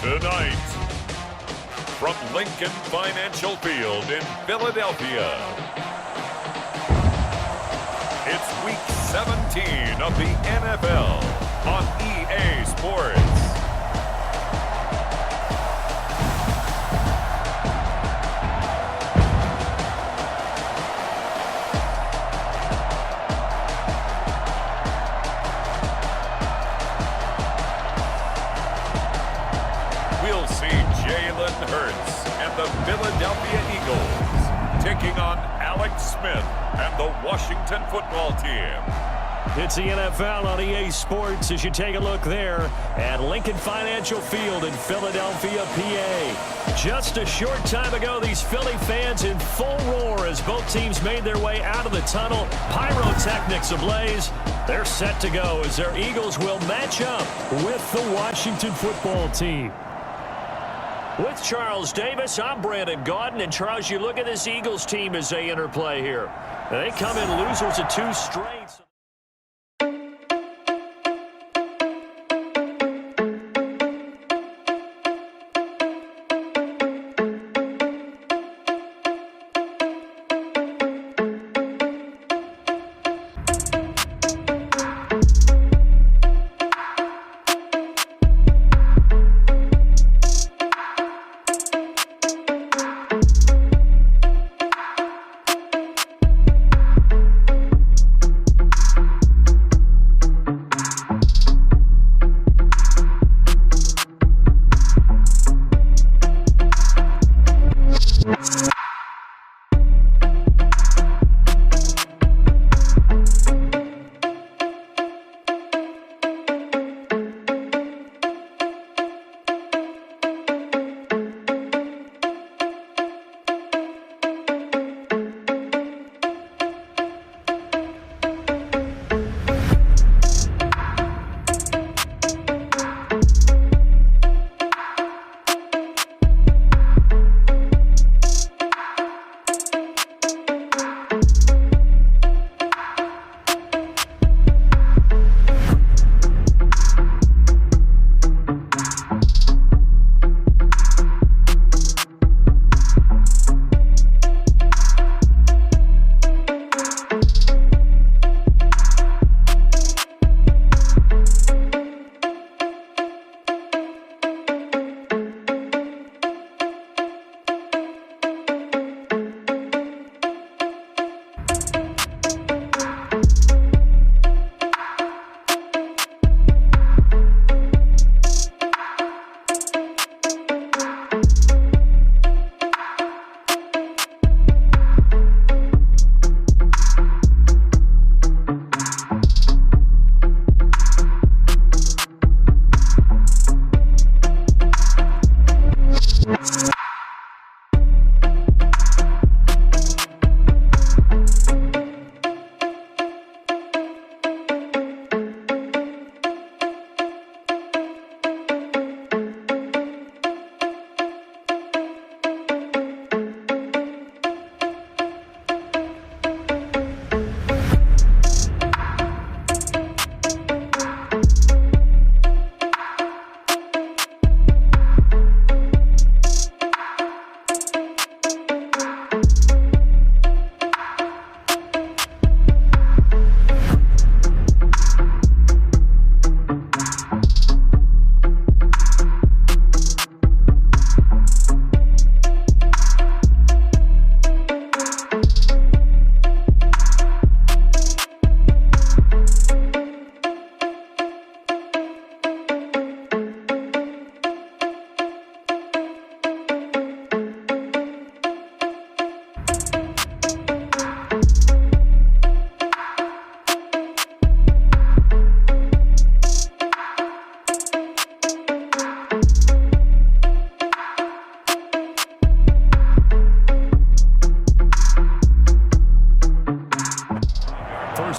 Tonight, from Lincoln Financial Field in Philadelphia, it's Week 17 of the NFL on EA Sports. We'll see Jalen Hurts and the Philadelphia Eagles taking on Alex Smith and the Washington football team. It's the NFL on EA Sports as you take a look there at Lincoln Financial Field in Philadelphia, PA. Just a short time ago, these Philly fans in full roar as both teams made their way out of the tunnel. Pyrotechnics ablaze. They're set to go as their Eagles will match up with the Washington football team. With Charles Davis, I'm Brandon Gaudin. And Charles, you look at this Eagles team as they interplay here. They come in losers of 2 straight.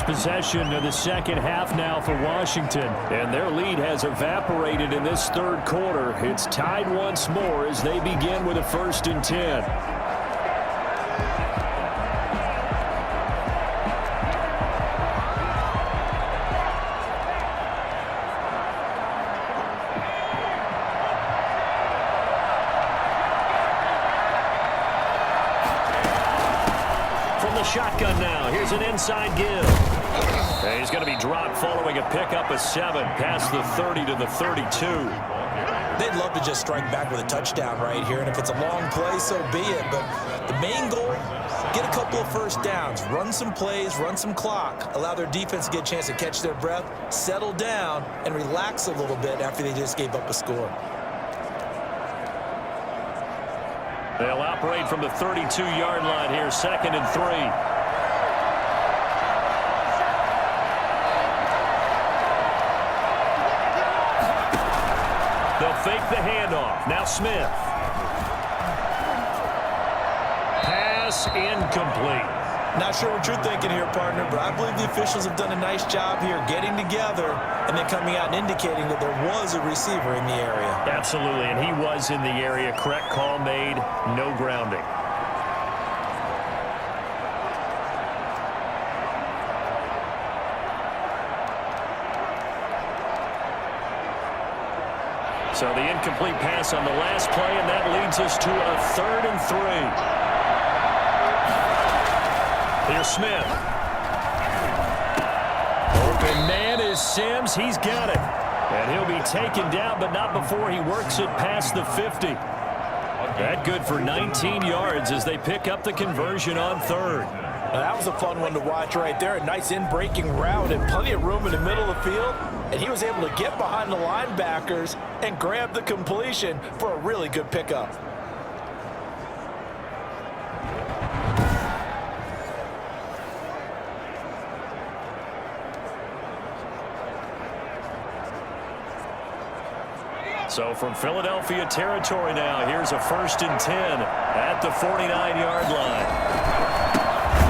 Possession of the second half now for Washington, and their lead has evaporated in this third quarter. It's tied once more as they begin with a 1st and 10. shotgun now. Here's an inside give. And he's going to be dropped following a pickup of 7 past the 30 to the 32. They'd love to just strike back with a touchdown right here, and if it's a long play, so be it. But the main goal, get a couple of first downs, run some plays, run some clock, allow their defense to get a chance to catch their breath, settle down, and relax a little bit after they just gave up a score. They'll operate from the 32-yard line here, 2nd and 3. They'll fake the handoff. Now Smith. Pass incomplete. Not sure what you're thinking here, partner, but I believe the officials have done a nice job here getting together and then coming out and indicating that there was a receiver in the area. Absolutely, and he was in the area. Correct call made. No grounding. So the incomplete pass on the last play, and that leads us to a 3rd and 3. Here's Smith. Open man is Sims. He's got it. And he'll be taken down, but not before he works it past the 50. That good for 19 yards as they pick up the conversion on 3rd. Now, that was a fun one to watch right there. A nice in-breaking route and plenty of room in the middle of the field. And he was able to get behind the linebackers and grab the completion for a really good pickup. So from Philadelphia territory now, here's a 1st and 10 at the 49-yard line.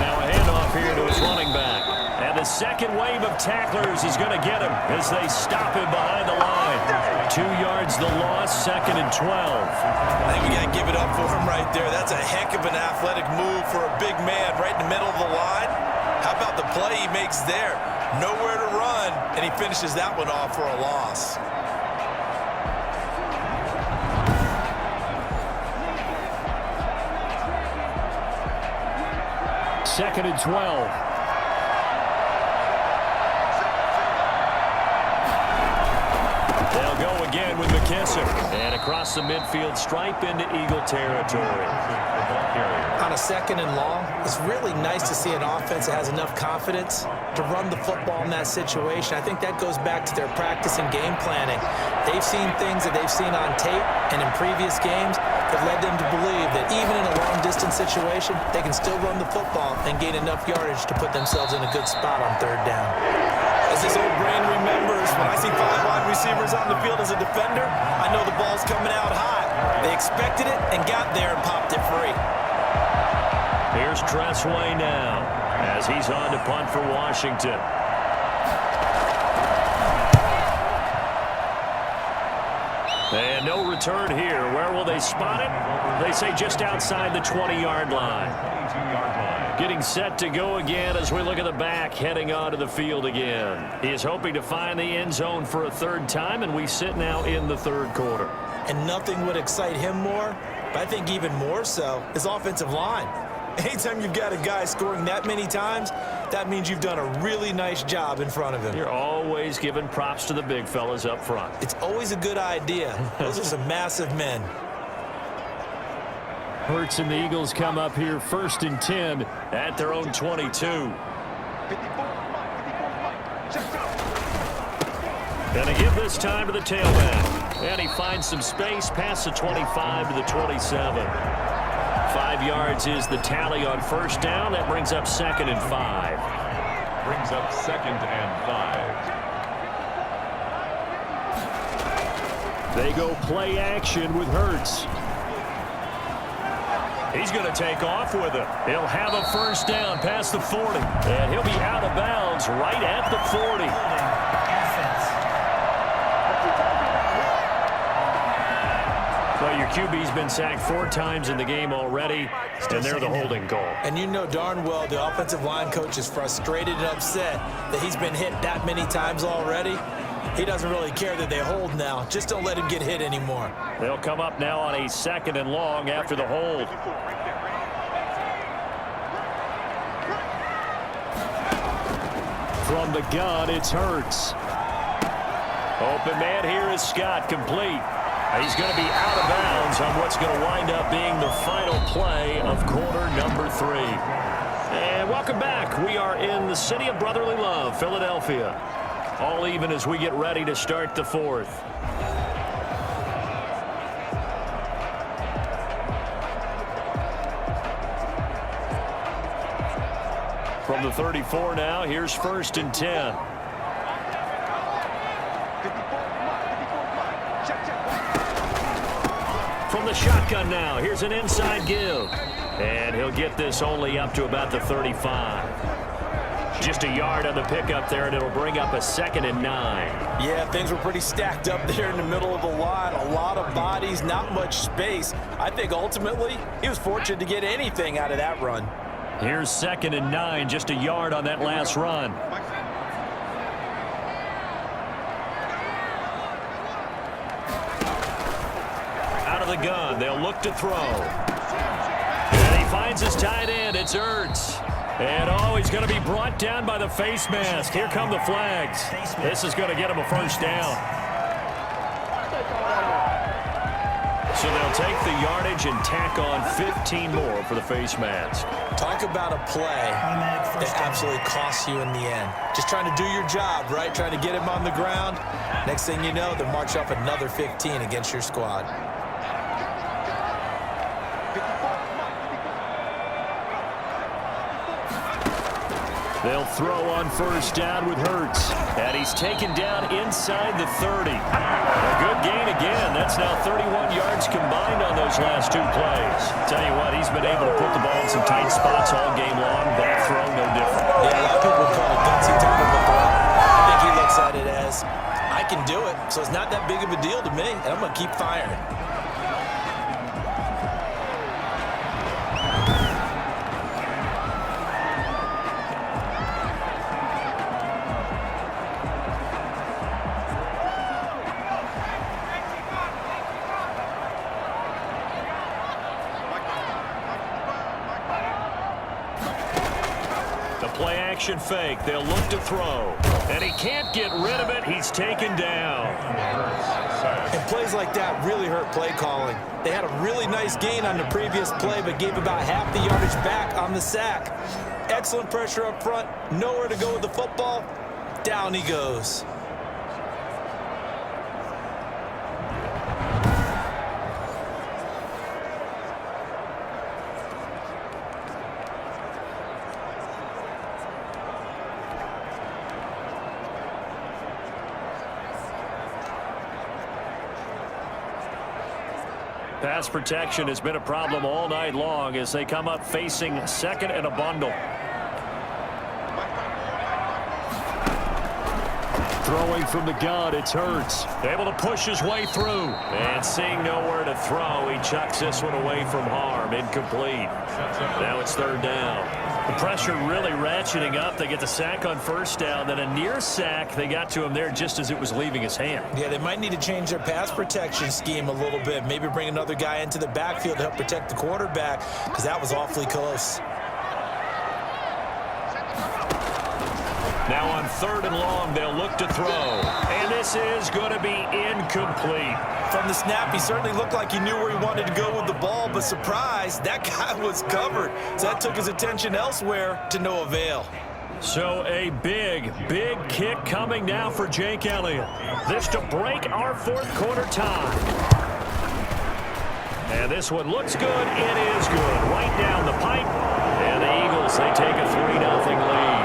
Now a handoff here to his running back. And the second wave of tacklers is going to get him as they stop him behind the line. 2 yards the loss, 2nd and 12. I think we got to give it up for him right there. That's a heck of an athletic move for a big man right in the middle of the line. How about the play he makes there? Nowhere to run, and he finishes that one off for a loss. Second and 12. They'll go again with McKissick. And across the midfield stripe into Eagle territory. On a 2nd and long, it's really nice to see an offense that has enough confidence to run the football in that situation. I think that goes back to their practice and game planning. They've seen things that they've seen on tape and in previous games that led them to believe that even in a long-distance situation, they can still run the football and gain enough yardage to put themselves in a good spot on 3rd down. As this old brain remembers, when I see 5 wide receivers on the field as a defender, I know the ball's coming out high. They expected it and got there and popped it free. Here's Tressway now as he's on to punt for Washington. And no return here. Where will they spot it? They say just outside the 20-yard line. Getting set to go again as we look at the back heading onto the field again. He is hoping to find the end zone for a 3rd time, and we sit now in the 3rd quarter. And nothing would excite him more, but I think even more so, his offensive line. Anytime you've got a guy scoring that many times, that means you've done a really nice job in front of him. You're always giving props to the big fellas up front. It's always a good idea. Those are some massive men. Hurts and the Eagles come up here 1st and 10 at their own 22. And they give this time to the tailback. And he finds some space past the 25 to the 27. 5 yards is the tally on 1st down. That brings up 2nd and 5. Brings up 2nd and 5. They go play action with Hurts. He's going to take off with it. He'll have a 1st down past the 40. And he'll be out of bounds right at the 40. Well, your QB's been sacked 4 times in the game already, and they're the holding call. And you know darn well the offensive line coach is frustrated and upset that he's been hit that many times already. He doesn't really care that they hold now. Just don't let him get hit anymore. They'll come up now on a 2nd and long after the hold. From the gun, it's Hurts. Open man here is Scott, complete. He's going to be out of bounds on what's going to wind up being the final play of quarter number 3. And welcome back. We are in the city of brotherly love, Philadelphia. All even as we get ready to start the 4th. From the 34 now, here's 1st and 10. From the shotgun now, here's an inside give. And he'll get this only up to about the 35. Just a yard on the pickup there, and it'll bring up a 2nd and 9. Yeah, things were pretty stacked up there in the middle of the line. A lot of bodies, not much space. I think ultimately he was fortunate to get anything out of that run. Here's 2nd and 9, just a yard on that last run. Out of the gun, they'll look to throw. And he finds his tight end, it's Ertz. And he's going to be brought down by the face mask. Here come the flags. This is going to get him a 1st down. So they'll take the yardage and tack on 15 more for the face mask. Talk about a play that absolutely costs you in the end. Just trying to do your job, right? Trying to get him on the ground. Next thing you know, they'll march up another 15 against your squad. They'll throw on 1st down with Hurts. And he's taken down inside the 30. A good gain again. That's now 31 yards combined on those last 2 plays. Tell you what, he's been able to put the ball in some tight spots all game long. That throw, no different. Yeah, a lot of people call it gutsy type of a throw. I think he looks at it as, I can do it, so it's not that big of a deal to me, and I'm going to keep firing. Play-action fake. They'll look to throw. And he can't get rid of it. He's taken down. And plays like that really hurt play calling. They had a really nice gain on the previous play, but gave about half the yardage back on the sack. Excellent pressure up front. Nowhere to go with the football. Down he goes. Pass protection has been a problem all night long as they come up facing 2nd and a bundle. Throwing from the gun, it's Hurts. Able to push his way through. And seeing nowhere to throw, he chucks this one away from harm. Incomplete. Now it's 3rd down. The pressure really ratcheting up. They get the sack on 1st down. Then a near sack. They got to him there just as it was leaving his hand. Yeah, they might need to change their pass protection scheme a little bit. Maybe bring another guy into the backfield to help protect the quarterback, because that was awfully close. Now on 3rd and long, they'll look to throw. And this is going to be incomplete. From the snap, he certainly looked like he knew where he wanted to go with the ball, but surprise, that guy was covered. So that took his attention elsewhere to no avail. So a big, big kick coming now for Jake Elliott. This to break our 4th quarter tie. And this one looks good. It is good. Right down the pipe. And the Eagles, they take a 3-0 lead.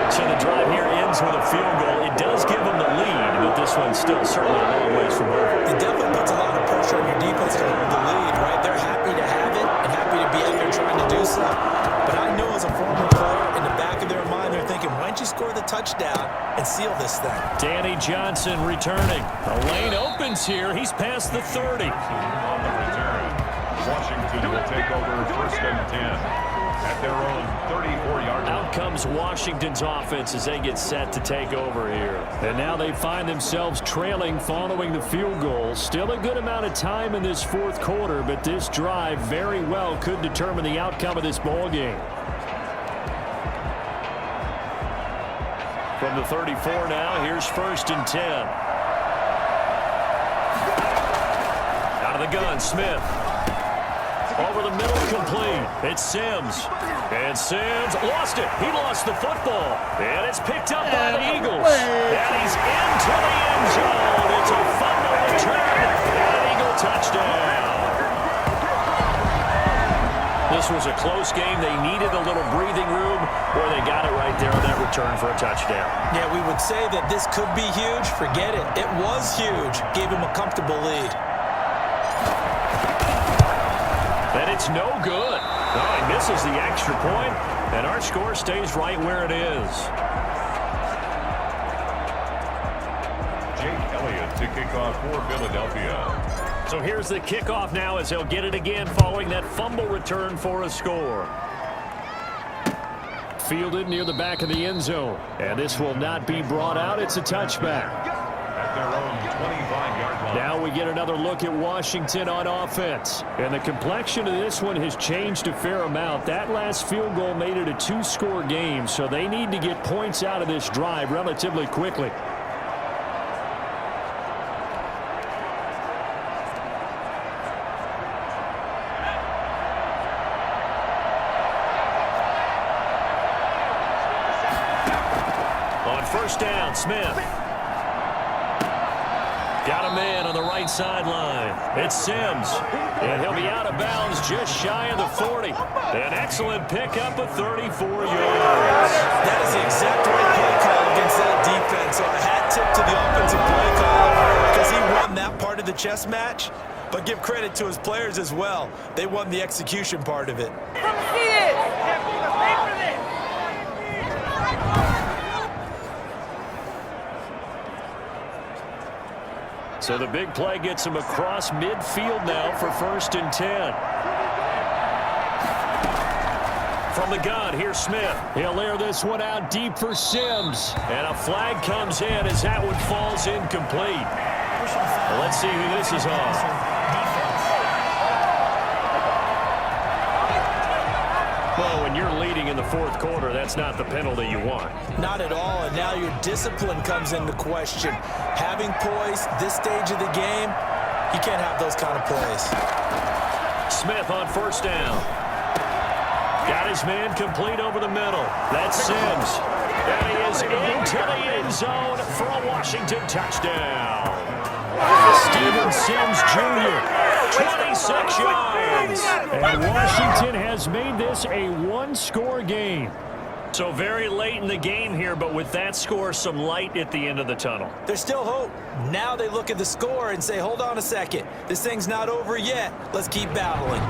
So the drive here ends with a field goal. It does give them the lead, but this one's still certainly a long ways from over. It definitely puts a lot of pressure on your defense to hold the lead, right? They're happy to have it and happy to be out there trying to do so. But I know as a former player, in the back of their mind, they're thinking, why don't you score the touchdown and seal this thing? Danny Johnson returning. The lane opens here. He's past the 30. On the return, Washington will take over 1st and 10. At at their own 34-yard line. Out comes Washington's offense as they get set to take over here. And now they find themselves trailing following the field goal. Still a good amount of time in this fourth quarter, but this drive very well could determine the outcome of this ball game. From the 34 now, here's 1st and 10. Out of the gun, Smith. Over the middle, complete. It's Sims. And Sims lost it. He lost the football. And it's picked up by the Eagles. And he's into the end zone. It's a fumble return. And an Eagle touchdown. This was a close game. They needed a little breathing room, or they got it right there on that return for a touchdown. Yeah, we would say that this could be huge. Forget it. It was huge. Gave him a comfortable lead. And it's no good. Oh, he misses the extra point, and our score stays right where it is. Jake Elliott to kick off for Philadelphia. So here's the kickoff now as he'll get it again following that fumble return for a score. Fielded near the back of the end zone. And this will not be brought out. It's a touchback. At their own 25-yard line. Now we get another look at Washington on offense. And the complexion of this one has changed a fair amount. That last field goal made it a 2-score game, so they need to get points out of this drive relatively quickly. On 1st down, Smith. Got a man on the right sideline. It's Sims. And he'll be out of bounds just shy of the 40. An excellent pickup of 34 yards. That is the exact right play call against that defense. So a hat tip to the offensive play call because he won that part of the chess match. But give credit to his players as well. They won the execution part of it. So the big play gets him across midfield now for 1st and 10. From the gun, here's Smith. He'll air this one out deep for Sims. And a flag comes in as that one falls incomplete. Well, let's see who this is on. Well, when you're leading in the fourth quarter, that's not the penalty you want. Not at all, and now your discipline comes into question. Having poise this stage of the game, you can't have those kind of plays. Smith on 1st down. Got his man complete over the middle. That's Sims. And he is into the end zone for a Washington touchdown. Steven Sims Jr., 26 yards. And Washington has made this a 1-score game. So very late in the game here, but with that score, some light at the end of the tunnel. There's still hope. Now they look at the score and say, hold on a second. This thing's not over yet. Let's keep battling.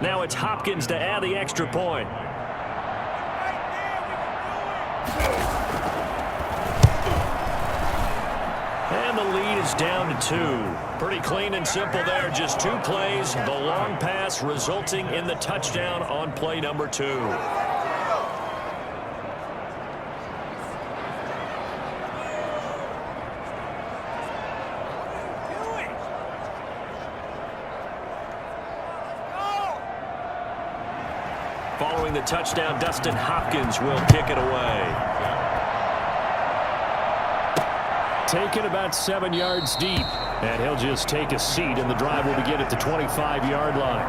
Now it's Hopkins to add the extra point. And the lead is down to 2. Pretty clean and simple there. Just 2 plays. The long pass resulting in the touchdown on play number 2. Following the touchdown, Dustin Hopkins will kick it away. Taken about 7 yards deep. And he'll just take a seat, and the drive will begin at the 25-yard line.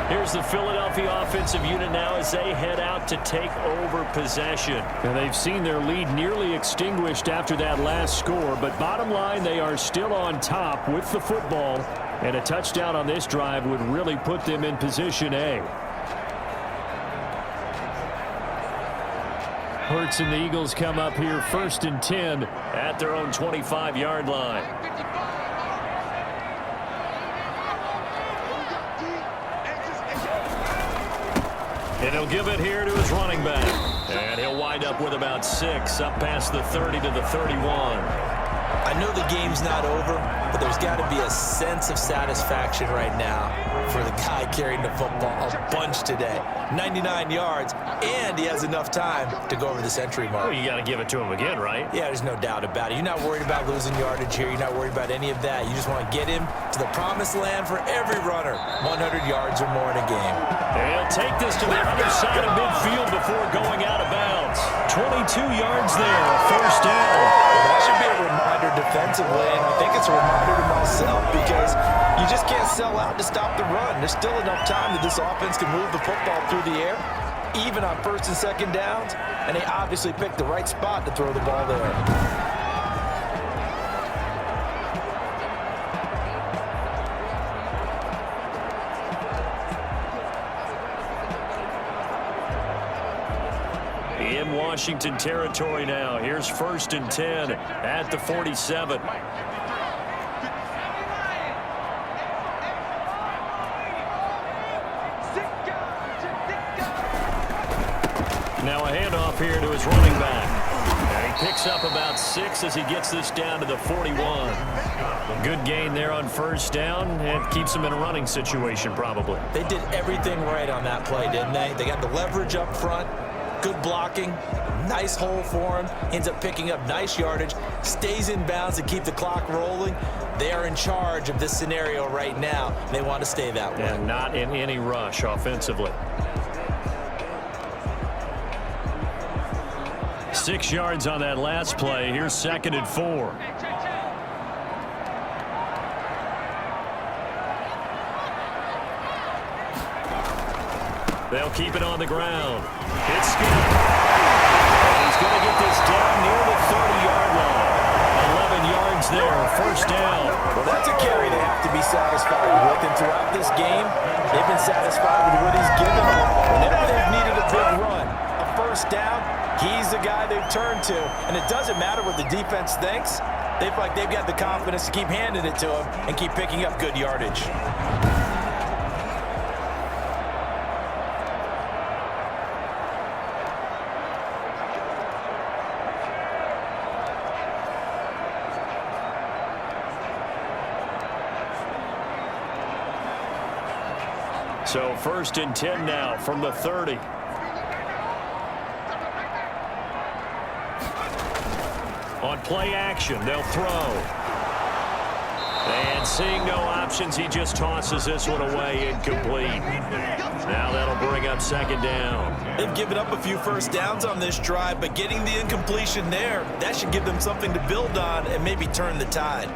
Here's the Philadelphia offensive unit now as they head out to take over possession. And they've seen their lead nearly extinguished after that last score, but bottom line, they are still on top with the football, and a touchdown on this drive would really put them in position A. Hurts and the Eagles come up here 1st and 10 at their own 25-yard line. And he'll give it here to his running back. And he'll wind up with about 6 up past the 30 to the 31. I know the game's not over, but there's got to be a sense of satisfaction right now for the guy carrying the football a bunch today. 99 yards, and he has enough time to go over the century mark. Well, you got to give it to him again, right? Yeah, there's no doubt about it. You're not worried about losing yardage here. You're not worried about any of that. You just want to get him to the promised land for every runner. 100 yards or more in a game. They'll take this to the other side of midfield before going out of bounds. 22 yards there, first down. Well, that should be a reminder defensively, and I think it's a reminder to myself because you just can't sell out to stop the run. There's still enough time that this offense can move the football through the air, even on first and second downs, and they obviously picked the right spot to throw the ball there. In Washington territory now. Here's first and 10 at the 47. Now a handoff here to his running back. And he picks up about 6 as he gets this down to the 41. Good gain there on first down. It keeps him in a running situation probably. They did everything right on that play, didn't they? They got the leverage up front. Good blocking, nice hole for him, ends up picking up nice yardage, stays in bounds to keep the clock rolling. They are in charge of this scenario right now. They want to stay that way. And not in any rush offensively. 6 yards on that last play. Here's second and 4. They'll keep it on the ground. It's Skip. He's going to get this down near the 30-yard line. 11 yards there, first down. Well, that's a carry they have to be satisfied with. And throughout this game, they've been satisfied with what he's given them. Whenever they've needed a big run, a first down, he's the guy they've turned to. And it doesn't matter what the defense thinks. They feel like they've got the confidence to keep handing it to him and keep picking up good yardage. So first and 10 now from the 30. On play action, they'll throw. And seeing no options, he just tosses this one away incomplete. Now that'll bring up second down. They've given up a few first downs on this drive, but getting the incompletion there, that should give them something to build on and maybe turn the tide.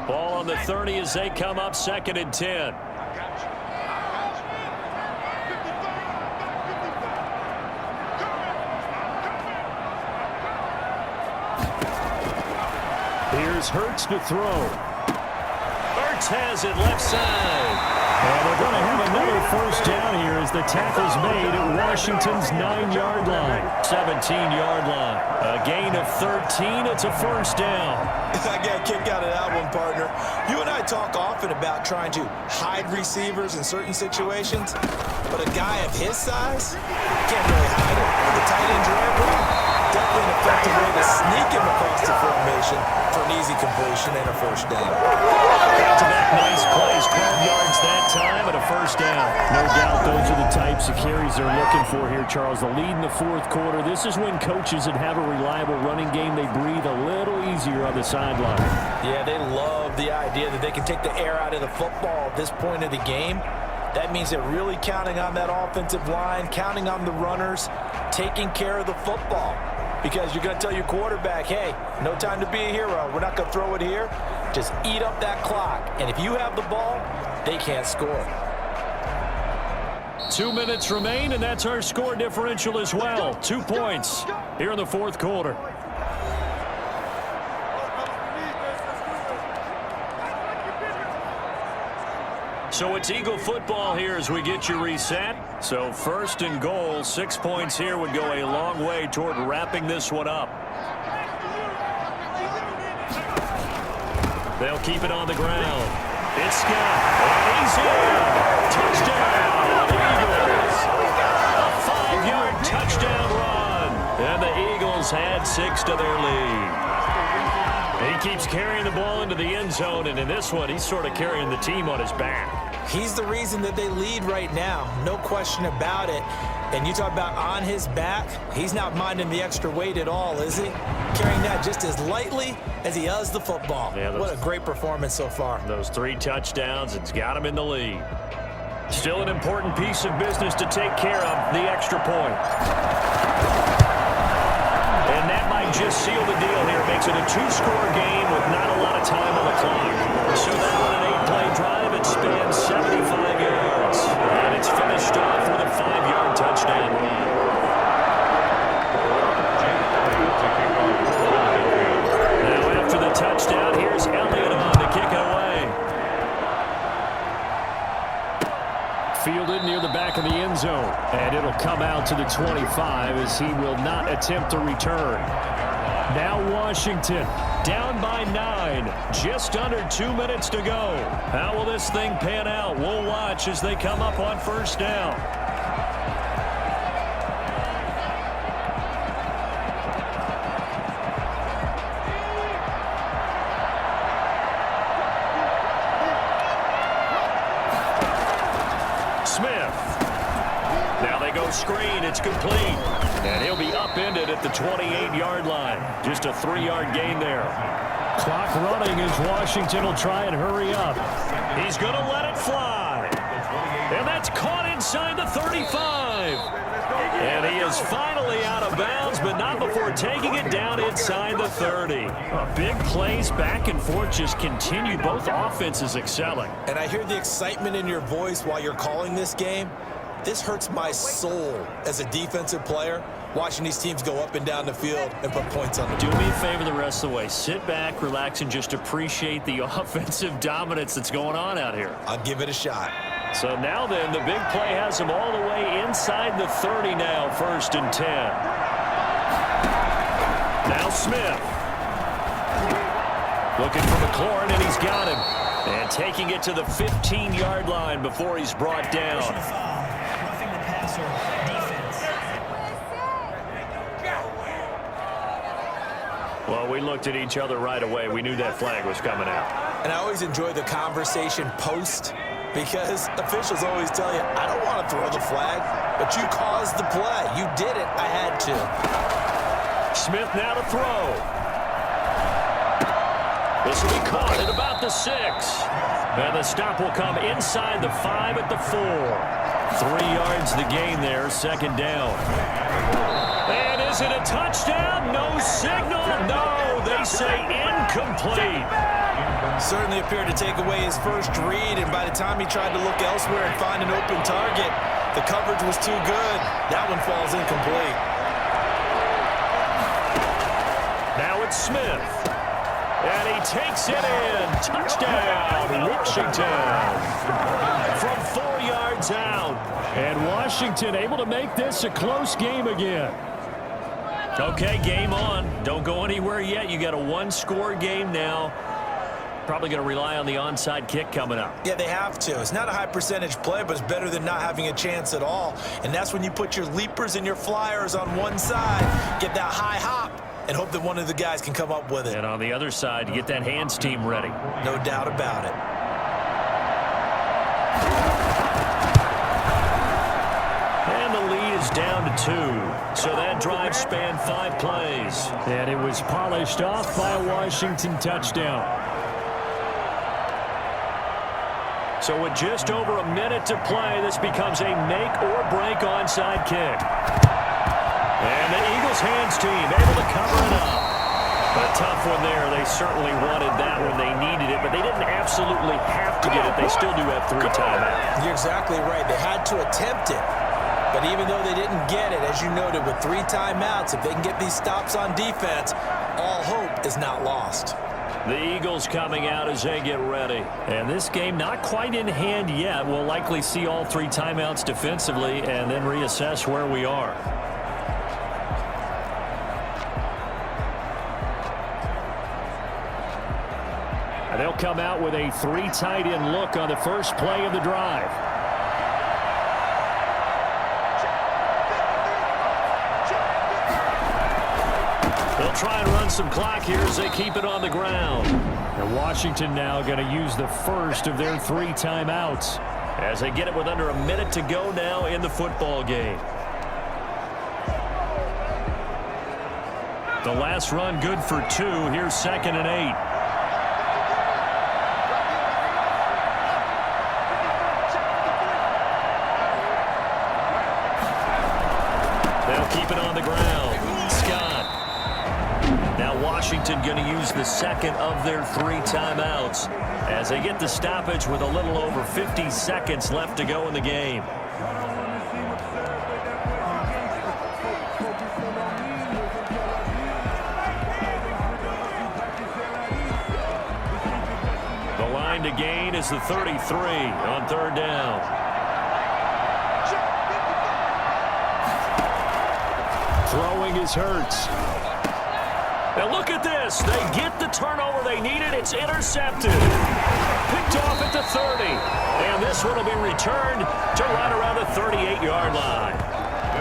Ball on the 30 as they come up second and 10. Here's Hurts to throw. Hurts has it left side. And they're going to have another first down here as the tackle's made at Washington's 9-yard line. 17-yard line. A gain of 13. It's a first down. I got a kick out of that one, partner. You and I talk often about trying to hide receivers in certain situations, but a guy of his size can't really hide it. With the tight end drag route, definitely an effective way to sneak him across the formation for an easy completion and a first down. Back-to-back nice plays, 12 yards that time and a first down. No doubt those are the types of carries they're looking for here, Charles. The lead in the fourth quarter. This is when coaches that have a reliable running game, they breathe a little easier on the sideline. Yeah, they love the idea that they can take the air out of the football at this point of the game. That means they're really counting on that offensive line, counting on the runners, taking care of the football. Because you're going to tell your quarterback, hey, no time to be a hero. We're not going to throw it here. Just eat up that clock. And if you have the ball, they can't score. 2 minutes remain, and that's our score differential as well. 2 points here in the fourth quarter. So it's Eagle football here as we get you reset. So first and goal, 6 points here would go a long way toward wrapping this one up. They'll keep it on the ground. It's Scott. And he's in. Touchdown, Eagles. A 5-yard touchdown run. And the Eagles add 6 to their lead. He keeps carrying the ball into the end zone, and in this one, he's sort of carrying the team on his back. He's the reason that they lead right now. No question about it. And you talk about on his back, he's not minding the extra weight at all, is he? Carrying that just as lightly as he does the football. Yeah, what a great performance so far. Those 3 touchdowns, it's got him in the lead. Still an important piece of business to take care of, the extra point. And that might just seal the deal here. Makes it a 2-score game with not a lot of time on the clock. So now on an 8-play drive, it spans 75 yards. And it's finished off with a 5-yard touchdown run. Now after the touchdown, here's Elliott on to kick it away. Fielded near the back of the end zone. And it'll come out to the 25 as he will not attempt to return. Now Washington down by 9. Just under 2 minutes to go. How will this thing pan out? We'll watch as they come up on first down. Screen, it's complete. And he'll be upended at the 28-yard line. Just a 3-yard gain there. Clock running as Washington will try and hurry up. He's going to let it fly. And that's caught inside the 35. And he is finally out of bounds, but not before taking it down inside the 30. Big plays back and forth just continue. Both offenses excelling. And I hear the excitement in your voice while you're calling this game. This hurts my soul as a defensive player, watching these teams go up and down the field and put points on the board. Do me a favor the rest of the way. Sit back, relax, and just appreciate the offensive dominance that's going on out here. I'll give it a shot. So now then, the big play has him all the way inside the 30 now, 1st and 10. Now Smith. Looking for McLaurin, and he's got him. And taking it to the 15-yard line before he's brought down. Well, we looked at each other right away. We knew that flag was coming out. And I always enjoy the conversation post because officials always tell you, I don't want to throw the flag, but you caused the play. You did it. I had to. Smith now to throw. This will be caught at about the 6. And the stop will come inside the 5 at the 4. 3 yards the gain there, 2nd down. And is it a touchdown? No signal. No, they say incomplete. Certainly appeared to take away his first read, and by the time he tried to look elsewhere and find an open target, the coverage was too good. That one falls incomplete. Now it's Smith. And he takes it in. Touchdown, Washington. From 4 yards out. And Washington able to make this a close game again. Okay, game on. Don't go anywhere yet. You got a 1-score game now. Probably going to rely on the onside kick coming up. Yeah, they have to. It's not a high percentage play, but it's better than not having a chance at all. And that's when you put your leapers and your flyers on one side, get that high hop, and hope that one of the guys can come up with it. And on the other side, you get that hands team ready. No doubt about it. And the lead is down to 2. So that drive spanned 5 plays. And it was polished off by a Washington touchdown. So with just over a minute to play, this becomes a make-or-break onside kick. And the Eagles hands team able to cover it up. A tough one there. They certainly wanted that when they needed it, but they didn't absolutely have to get it. They still do have 3 timeouts. You're exactly right. They had to attempt it. But even though they didn't get it, as you noted, with 3 timeouts, if they can get these stops on defense, all hope is not lost. The Eagles coming out as they get ready. And this game not quite in hand yet. We'll likely see all 3 timeouts defensively and then reassess where we are. And they'll They'll come out with a 3 tight end look on the first play of the drive. They'll try and run some clock here as they keep it on the ground. And Washington now going to use the first of their 3 timeouts as they get it with under a minute to go now in the football game. The last run good for 2. Here's 2nd and 8. They'll keep it on the ground. Scott. Now Washington going to use the second of their 3 timeouts as they get the stoppage with a little over 50 seconds left to go in the game. The line to gain is the 33 on 3rd down. Throwing is Hurts. Now look at this. They get the turnover they needed. It's intercepted. Picked off at the 30. And this one will be returned to right around the 38-yard line.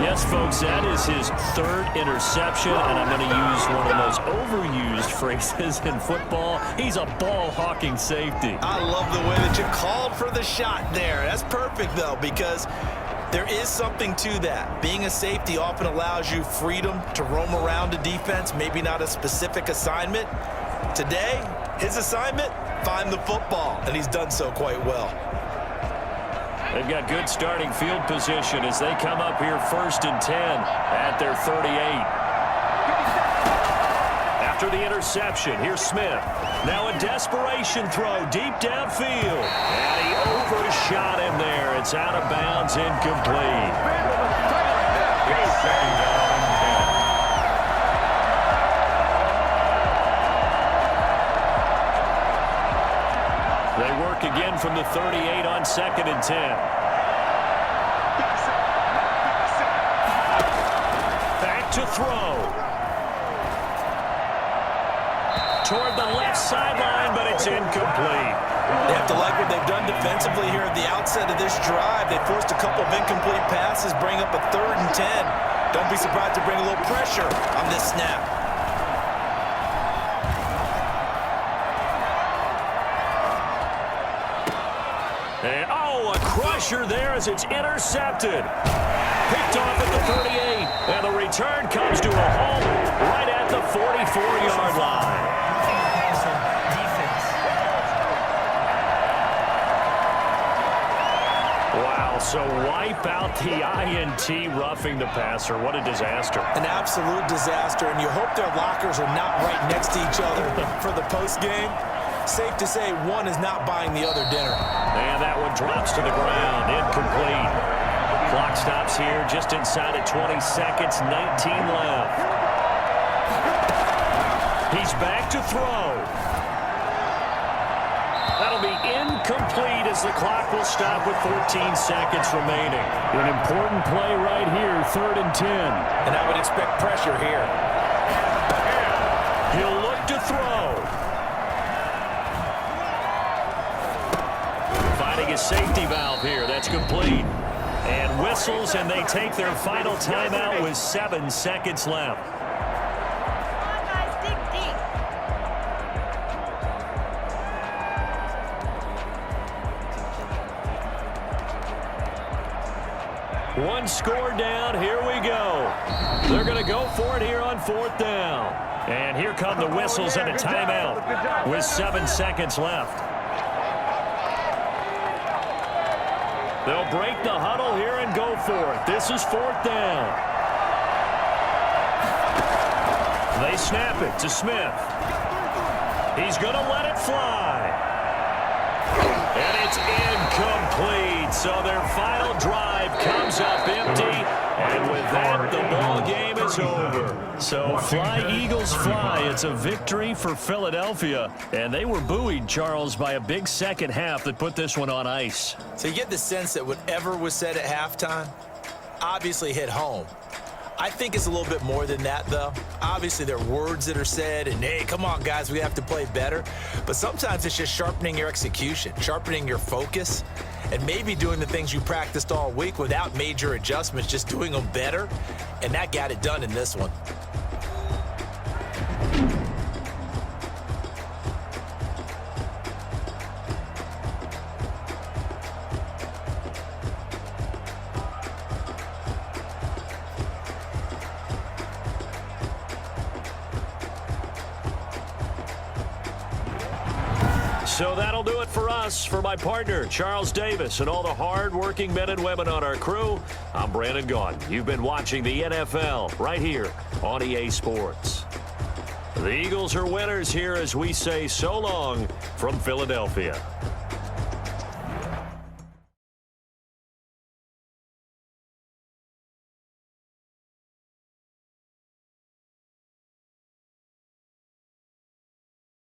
Yes, folks, that is his 3rd interception, and I'm going to use one of the most overused phrases in football. He's a ball-hawking safety. I love the way that you called for the shot there. That's perfect, though, because there is something to that. Being a safety often allows you freedom to roam around a defense, maybe not a specific assignment. Today, his assignment, find the football, and he's done so quite well. They've got good starting field position as they come up here 1st and 10 at their 38. After the interception, here's Smith. Now a desperation throw deep downfield. And he overshot him there. It's out of bounds, incomplete. They work again from the 38 on 2nd and 10. Back to throw. Toward the left sideline, but it's incomplete. They have to like what they've done defensively here at the outset of this drive. They forced a couple of incomplete passes, bring up a 3rd and 10. Don't be surprised to bring a little pressure on this snap. And, a crusher there as it's intercepted. Picked off at the 38, and the return comes to a halt right at the 44-yard line. Wow, so wipe out the INT roughing the passer. What a disaster. An absolute disaster, and you hope their lockers are not right next to each other for the postgame. Safe to say one is not buying the other dinner. And that one drops to the ground, incomplete. Clock stops here just inside of 20 seconds, 19 left. He's back to throw. That'll be incomplete as the clock will stop with 14 seconds remaining. An important play right here, 3rd and 10. And I would expect pressure here. He'll look to throw. Finding a safety valve here. That's complete. And whistles, and they take their final timeout with 7 seconds left. Come on, guys, dig deep. One score down. Here we go. They're going to go for it here on 4th down. And here come the whistles and a timeout with 7 seconds left. They'll break the huddle here and go for it. This is 4th down. They snap it to Smith. He's going to let it fly. And it's incomplete. So their final drive comes up empty. And with that, the ball game is over. So fly, Eagles, fly. It's a victory for Philadelphia. And they were buoyed, Charles, by a big second half that put this one on ice. So you get the sense that whatever was said at halftime obviously hit home. I think it's a little bit more than that, though. Obviously, there are words that are said, and, hey, come on, guys, we have to play better. But sometimes it's just sharpening your execution, sharpening your focus, and maybe doing the things you practiced all week without major adjustments, just doing them better. And that got it done in this one. So that'll do it for us. For my partner, Charles Davis, and all the hard-working men and women on our crew, I'm Brandon Gaudin. You've been watching the NFL right here on EA Sports. The Eagles are winners here as we say so long from Philadelphia.